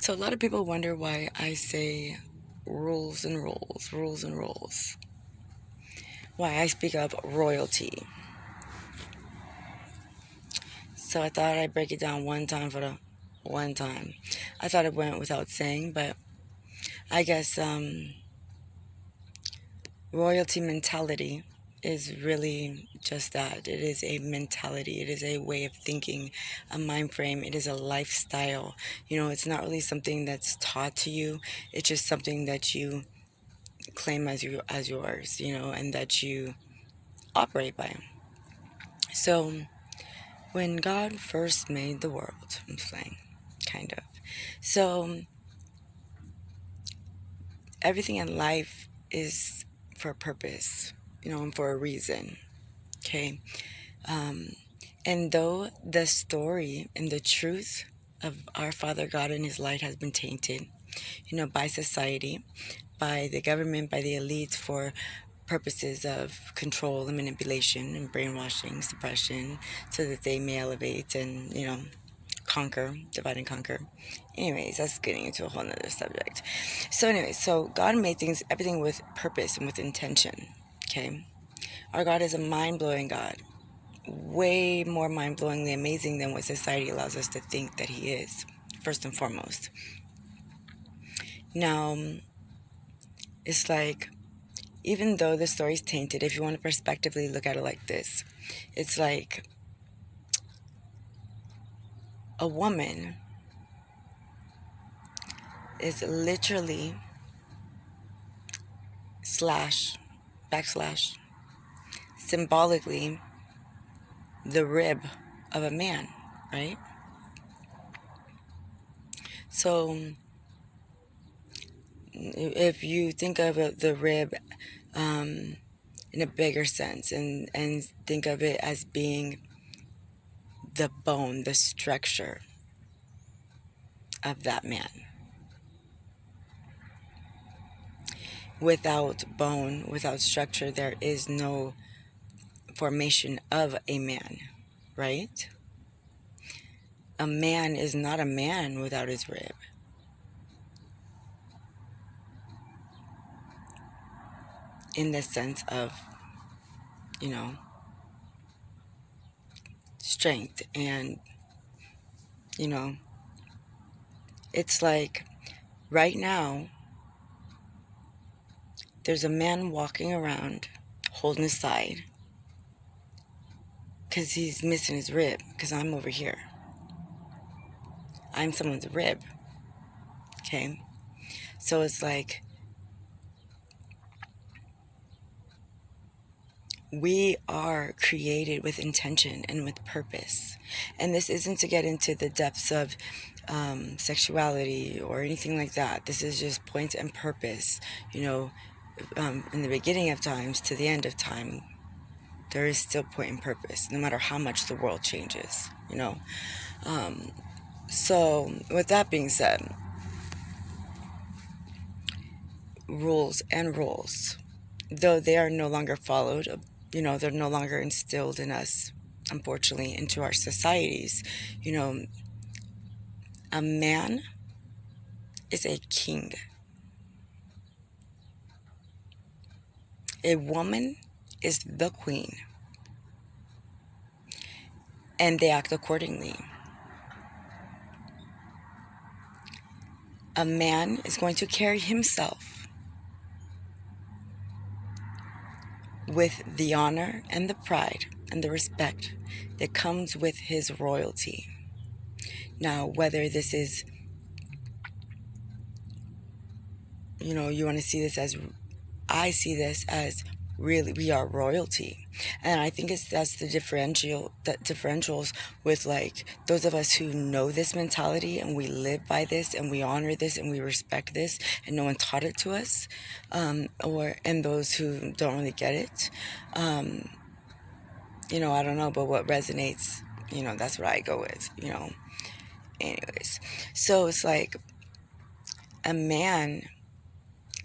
So a lot of people wonder why I say rules and rules, rules and rules. Why I speak of royalty. So I thought I'd break it down one time for the one time. I thought it went without saying, but I guess royalty mentality is really just that. It is a mentality. It is a way of thinking, a mind frame. It is a lifestyle. It's not really something that's taught to you. It's just something that you claim as yours, and that you operate by. So when God first made the world, I'm saying, kind of. So everything in life is for a purpose, and for a reason. Okay. Um, and though the story and the truth of our Father God and His light has been tainted, by society, by the government, by the elites for purposes of control and manipulation and brainwashing, suppression, so that they may elevate and, conquer, divide and conquer. Anyways, that's getting into a whole nother subject. So anyways, so God made everything with purpose and with intention. Okay. Our God is a mind-blowing God. Way more mind-blowingly amazing than what society allows us to think that He is, first and foremost. Now, it's like, even though the story's tainted, if you want to prospectively look at it like this, it's like a woman is literally slash, backslash, symbolically the rib of a man, right? So if you think of the rib in a bigger sense, and think of it as being the bone, the structure of that man. Without bone, without structure, there is no formation of a man, right? A man is not a man without his rib. In the sense of, strength. And, it's like right now, there's a man walking around holding his side because he's missing his rib, because I'm over here. I'm someone's rib. Okay? So it's like, we are created with intention and with purpose. And this isn't to get into the depths of sexuality or anything like that. This is just point and purpose. In the beginning of times to the end of time, there is still point and purpose, no matter how much the world changes, So, with that being said, rules and rules, though they are no longer followed, they're no longer instilled in us, unfortunately, into our societies. A man is a king. A woman is the queen. And they act accordingly. A man is going to carry himself with the honor and the pride and the respect that comes with his royalty. Now, whether this is, you want to see this as, I see this as, really, we are royalty. And I think that's the differentials with, like, those of us who know this mentality and we live by this and we honor this and we respect this and no one taught it to us, and those who don't really get it. I don't know, but what resonates, that's what I go with. Anyways, so it's like a man,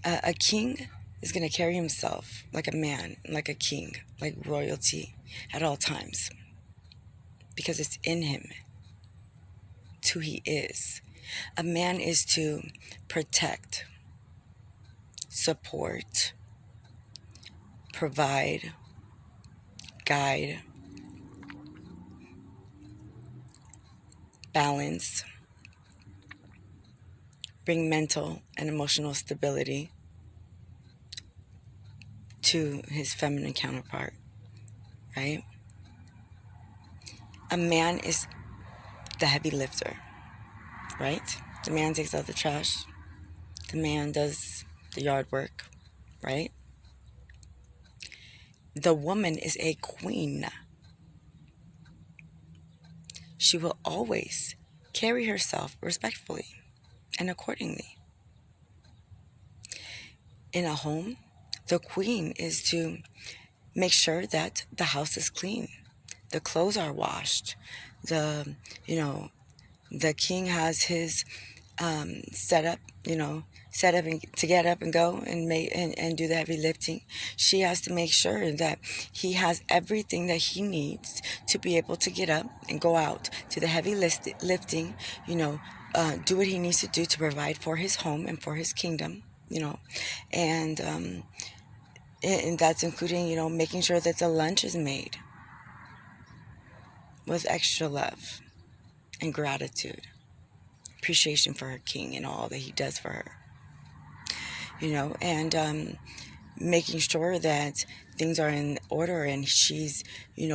a king is going to carry himself like a man, like a king, like royalty at all times, because it's in him. It's who he is. A man is to protect, support, provide, guide, balance, bring mental and emotional stability to his feminine counterpart, right? A man is the heavy lifter, right? The man takes out the trash. The man does the yard work, right? The woman is a queen. She will always carry herself respectfully and accordingly. In a home, the queen is to make sure that the house is clean, the clothes are washed, the you know the king has his set up, set up and to get up and go and make and do the heavy lifting. She has to make sure that he has everything that he needs to be able to get up and go out to the heavy lifting, do what he needs to do to provide for his home and for his kingdom, and and that's including, making sure that the lunch is made with extra love and gratitude, appreciation for her king and all that he does for her, and making sure that things are in order and she's,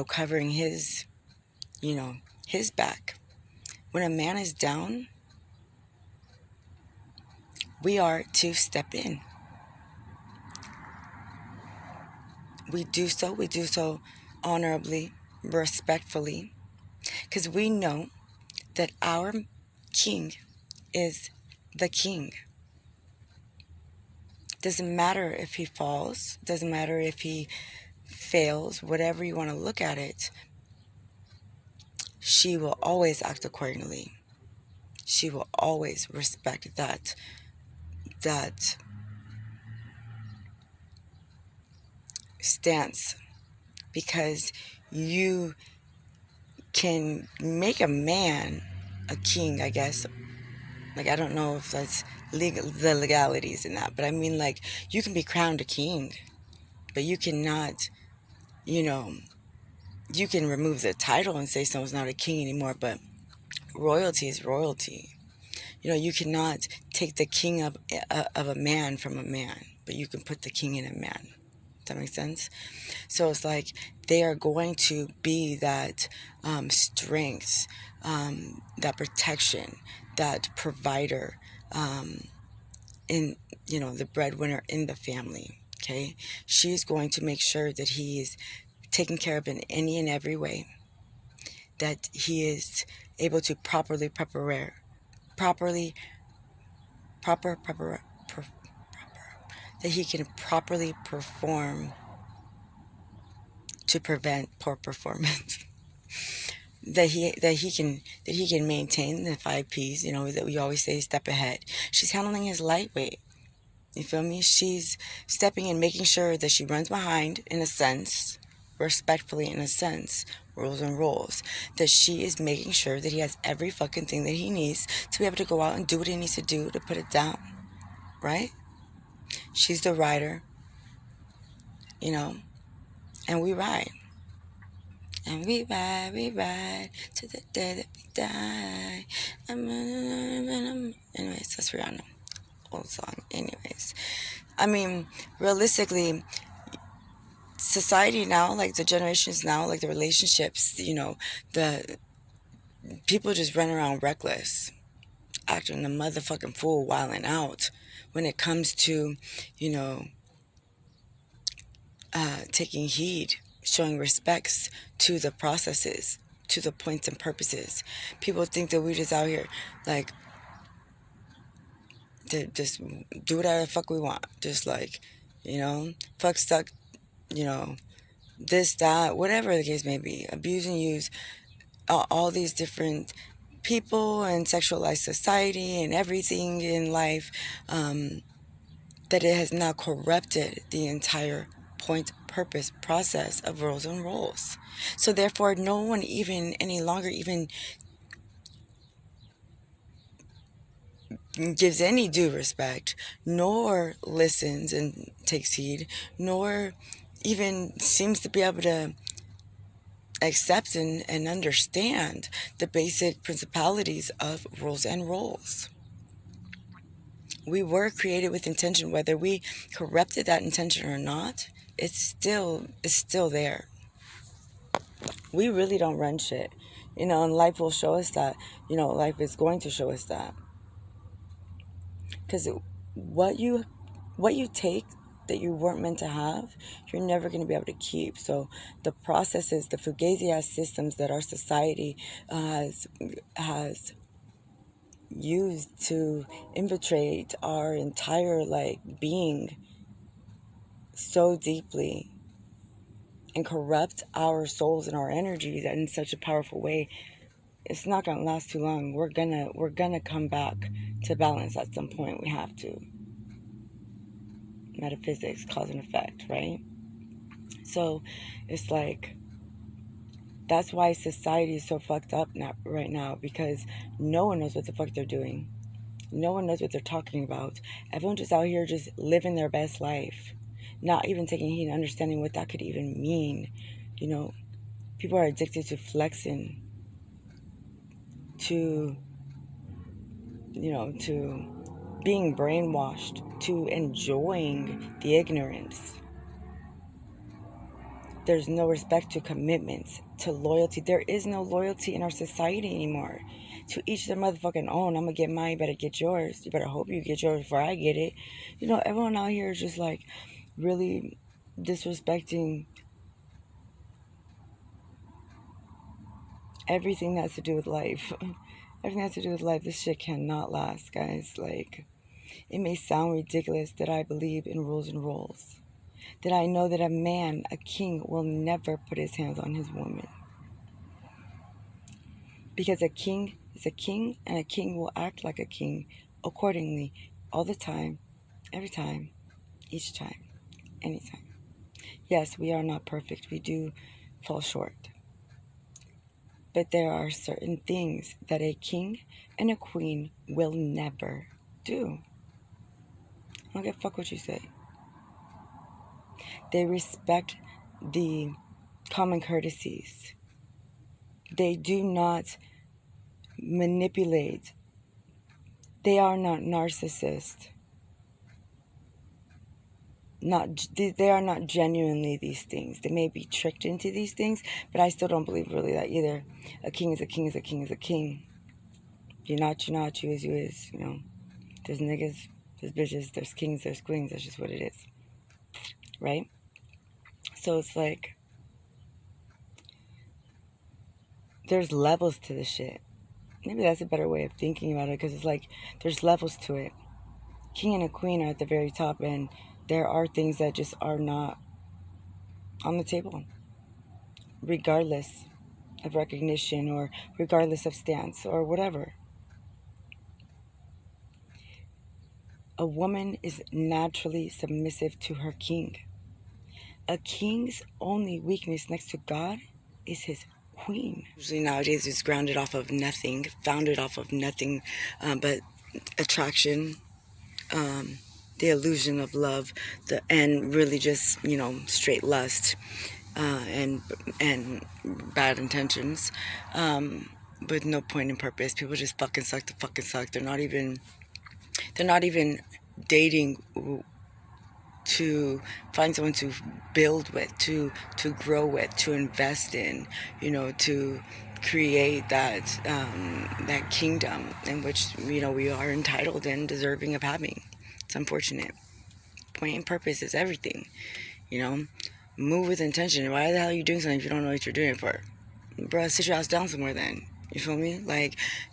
covering his back. When a man is down, we are to step in. We do so honorably, respectfully, because we know that our king is the king. Doesn't matter if he falls, doesn't matter if he fails, whatever you want to look at it, she will always act accordingly. She will always respect that stance, because you can make a man a king, I guess. Like, I don't know if that's legal, the legalities in that, but I mean, like, you can be crowned a king, but you cannot, you can remove the title and say someone's not a king anymore, but royalty is royalty. You cannot take the king of a man from a man, but you can put the king in a man. Does that make sense? So it's like they are going to be that strength, that protection, that provider, in the breadwinner in the family. Okay, she's going to make sure that he is taken care of in any and every way, that he is able to properly proper proper pro- that he can properly perform to prevent poor performance. that he can maintain the 5 P's, that we always say, step ahead. She's handling his lightweight. You feel me? She's stepping in, making sure that she runs behind, in a sense, respectfully, in a sense, rules and roles. That she is making sure that he has every fucking thing that he needs to be able to go out and do what he needs to do to put it down. Right? She's the rider, and we ride. And we ride to the day that we die. Anyways, that's Rihanna. Old song. Anyways, I mean, realistically, society now, like the generations now, like the relationships, the people just run around reckless, acting a motherfucking fool, wilding out when it comes to, you know, taking heed, showing respects to the processes, to the points and purposes. People think that we just out here like to just do whatever the fuck we want, just like, fuck stuck, you know, this, that, whatever the case may be, abuse and use all these different people and sexualized society and everything in life, that it has now corrupted the entire point, purpose, process of roles and roles. So therefore, no one even any longer even gives any due respect, nor listens and takes heed, nor even seems to be able to accept and understand the basic principalities of rules and roles. We were created with intention, whether we corrupted that intention or not. It's still there. We really don't run shit, and life will show us that. Life is going to show us that, because what you take that you weren't meant to have, you're never going to be able to keep. So the processes, the fugazi systems that our society has used to infiltrate our entire being so deeply and corrupt our souls and our energies in such a powerful way, it's not gonna last too long. We're gonna come back to balance at some point. We have to. Metaphysics, cause and effect, right? So it's that's why society is so fucked up right now, because no one knows what the fuck they're doing. No one knows what they're talking about. Everyone's just out here just living their best life, not even taking heed and understanding what that could even mean. People are addicted to flexing, to to being brainwashed, to enjoying the ignorance. There's no respect to commitments, to loyalty. There is no loyalty in our society anymore. To each their motherfucking own. I'm gonna get mine, you better get yours. You better hope you get yours before I get it. Everyone out here is just really disrespecting everything that has to do with life. Everything that has to do with life. This shit cannot last, guys. It may sound ridiculous that I believe in rules and roles, that I know that a man, a king, will never put his hands on his woman. Because a king is a king, and a king will act like a king accordingly all the time, every time, each time, anytime. Yes, we are not perfect. We do fall short. But there are certain things that a king and a queen will never do. I don't give a fuck what you say. They respect the common courtesies. They do not manipulate. They are not narcissists. They are not genuinely these things. They may be tricked into these things, but I still don't believe really that either. A king is a king is a king is a king. You're not, you is, you is, There's niggas, there's bitches, there's kings, there's queens. That's just what it is. Right? So it's there's levels to this shit. Maybe that's a better way of thinking about it, because it's there's levels to it. King and a queen are at the very top, and there are things that just are not on the table, regardless of recognition or regardless of stance or whatever. A woman is naturally submissive to her king. A king's only weakness next to God is his queen. Usually nowadays it's grounded off of nothing, founded off of nothing but attraction, the illusion of love, and really just, straight lust, and bad intentions, with no point and purpose. People just fucking suck to fucking suck. They're not even dating to find someone to build with, to grow with, to invest in, to create that kingdom in which we are entitled and deserving of having. It's unfortunate. Point and purpose is everything. Move with intention. Why the hell are you doing something if you don't know what you're doing it for? Bruh, sit your ass down somewhere then. You feel me?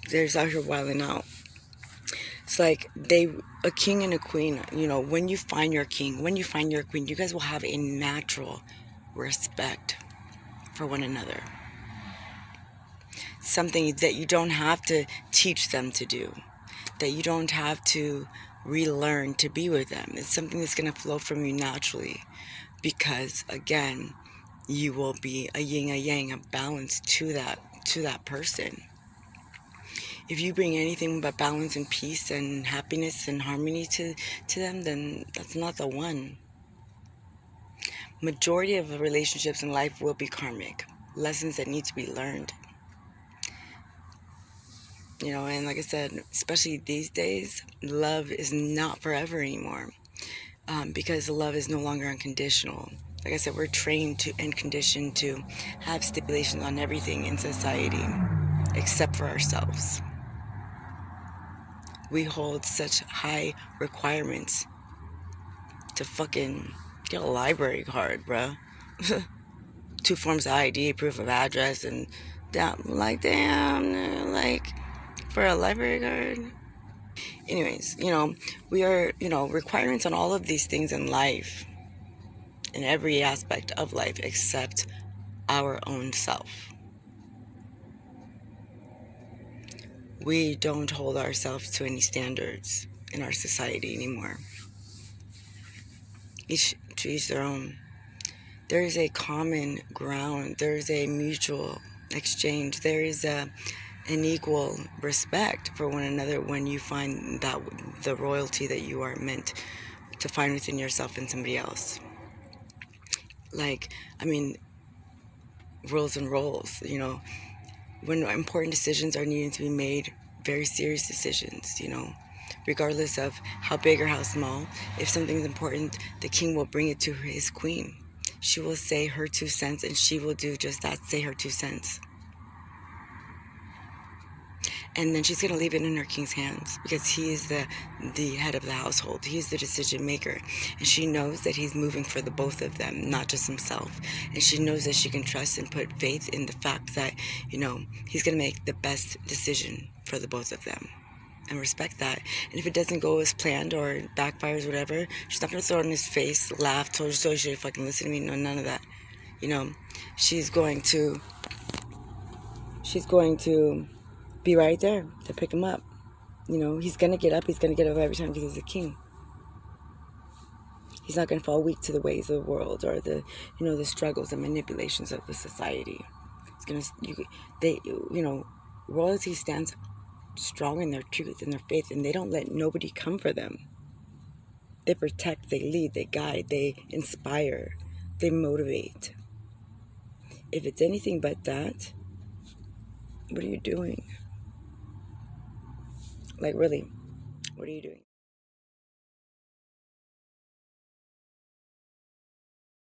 There's out here wilding out. It's a king and a queen, when you find your king, when you find your queen, you guys will have a natural respect for one another. Something that you don't have to teach them to do, that you don't have to relearn to be with them. It's something that's going to flow from you naturally, because again, you will be a yin, a yang, a balance to that person. If you bring anything but balance and peace and happiness and harmony to them, then that's not the one. Majority of the relationships in life will be karmic. Lessons that need to be learned. And like I said, especially these days, love is not forever anymore, because love is no longer unconditional. Like I said, we're trained to and conditioned to have stipulations on everything in society except for ourselves. We hold such high requirements to fucking get a library card, bruh. 2 forms of ID, proof of address, and damn, like, for a library card. Anyways, we are, requirements on all of these things in life, in every aspect of life except our own self. We don't hold ourselves to any standards in our society anymore. To each their own. There is a common ground. There is a mutual exchange. There is an equal respect for one another when you find that the royalty that you are meant to find within yourself and somebody else. Rules and roles, when important decisions are needing to be made, very serious decisions, regardless of how big or how small. If something's important, the king will bring it to his queen. She will say her 2 cents, and she will do just that, say her 2 cents. And then she's going to leave it in her king's hands, because he is the head of the household. He is the decision maker. And she knows that he's moving for the both of them, not just himself. And she knows that she can trust and put faith in the fact that, he's going to make the best decision for the both of them. And respect that. And if it doesn't go as planned or backfires, whatever, she's not going to throw it in his face, laugh, told you so, you should fucking listen to me. No, none of that. She's going to be right there to pick him up. He's going to get up. He's going to get up every time because he's a king. He's not going to fall weak to the ways of the world or the struggles and manipulations of the society. Royalty stands strong in their truth and their faith, and they don't let nobody come for them. They protect, they lead, they guide, they inspire, they motivate. If it's anything but that, what are you doing? Like, really, what are you doing?